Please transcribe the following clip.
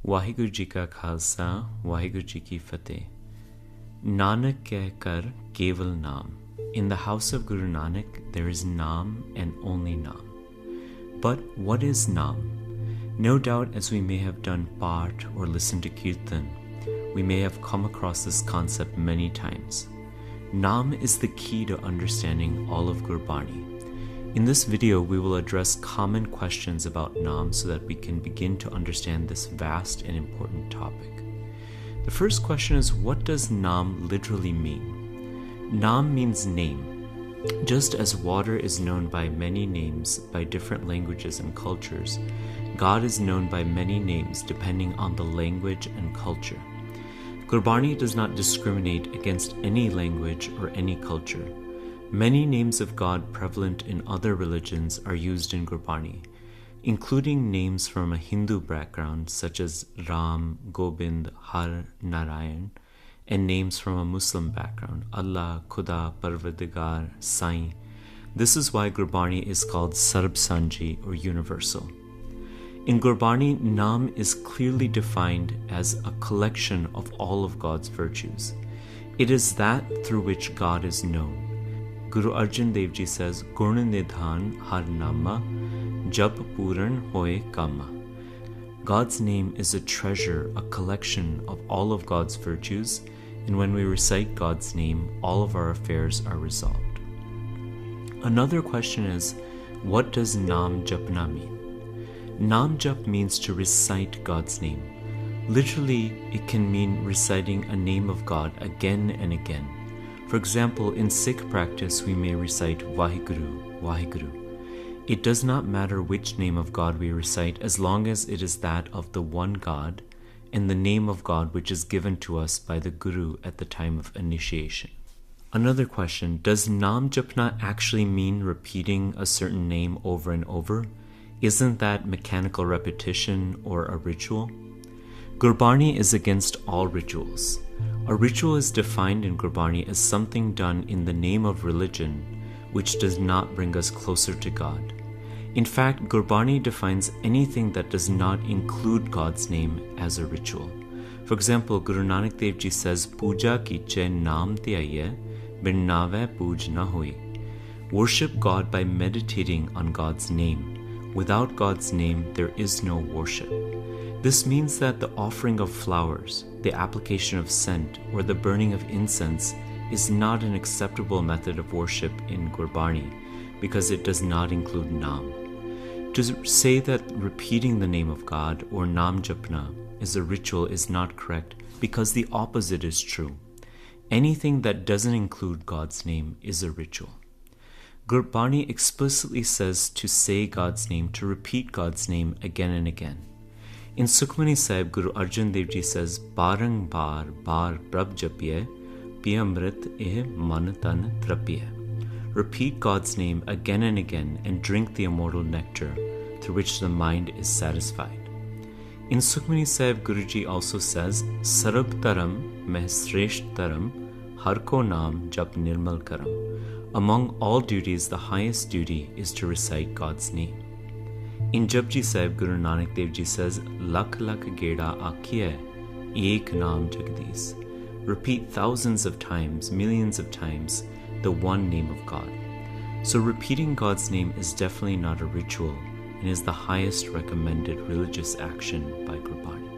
वाहिगुरु जी का खालसा वाहिगुरु जी की फतेह. Nanak kehkar keval naam. In the house of Guru Nanak there is Naam and only Naam. But what is Naam? No doubt as we may have done Path or listened to Kirtan, we may have come across this concept many times. Naam is the key to understanding all of Gurbani. In this video, we will address common questions about Naam so that we can begin to understand this vast and important topic. The first question is, what does Naam literally mean? Naam means name. Just as water is known by many names by different languages and cultures, God is known by many names depending on the language and culture. Gurbani does not discriminate against any language or any culture. Many names of God prevalent in other religions are used in Gurbani, including names from a Hindu background such as Ram, Gobind, Har, Narayan, and names from a Muslim background, Allah, Khuda, Parvardigar, Sai. This is why Gurbani is called Sarb Sanji or universal. In Gurbani, Naam is clearly defined as a collection of all of God's virtues. It is that through which God is known. Guru Arjan Dev Ji says, Gurn Nidhan Har Nama, Jap Puran Hoye Kama. God's name is a treasure, a collection of all of God's virtues, and when we recite God's name, all of our affairs are resolved. Another question is, what does Naam Japna mean? Naam Jap means to recite God's name. Literally, it can mean reciting a name of God again and again. For example, in Sikh practice, we may recite Vaheguru, Vaheguru. It does not matter which name of God we recite as long as it is that of the one God and the name of God which is given to us by the Guru at the time of initiation. Another question, does Naam Japna actually mean repeating a certain name over and over? Isn't that mechanical repetition or a ritual? Gurbani is against all rituals. A ritual is defined in Gurbani as something done in the name of religion which does not bring us closer to God. In fact, Gurbani defines anything that does not include God's name as a ritual. For example, Guru Nanak Dev Ji says, Puja kiche naam te aiye, bin nave puj na hoi. Worship God by meditating on God's name. Without God's name, there is no worship. This means that the offering of flowers, the application of scent, or the burning of incense is not an acceptable method of worship in Gurbani because it does not include Naam. To say that repeating the name of God or Naam Japna is a ritual is not correct because the opposite is true. Anything that doesn't include God's name is a ritual. Gurbani explicitly says to say God's name, to repeat God's name again and again. In Sukhmani Sahib, Guru Arjan Dev Ji says, Barang bar prab japiye, piyamrit eh man tan trapiye. Repeat God's name again and again and drink the immortal nectar through which the mind is satisfied. In Sukhmani Sahib, Guruji also says, Sarab taram meh sresht taram, har ko naam jap nirmal karam. Among all duties, the highest duty is to recite God's name. In Japji Sahib, Guru Nanak Dev Ji says, Lakh lakh geda akhiye, ek naam jagdish. Repeat thousands of times, millions of times, the one name of God. So repeating God's name is definitely not a ritual and is the highest recommended religious action by Gurbani.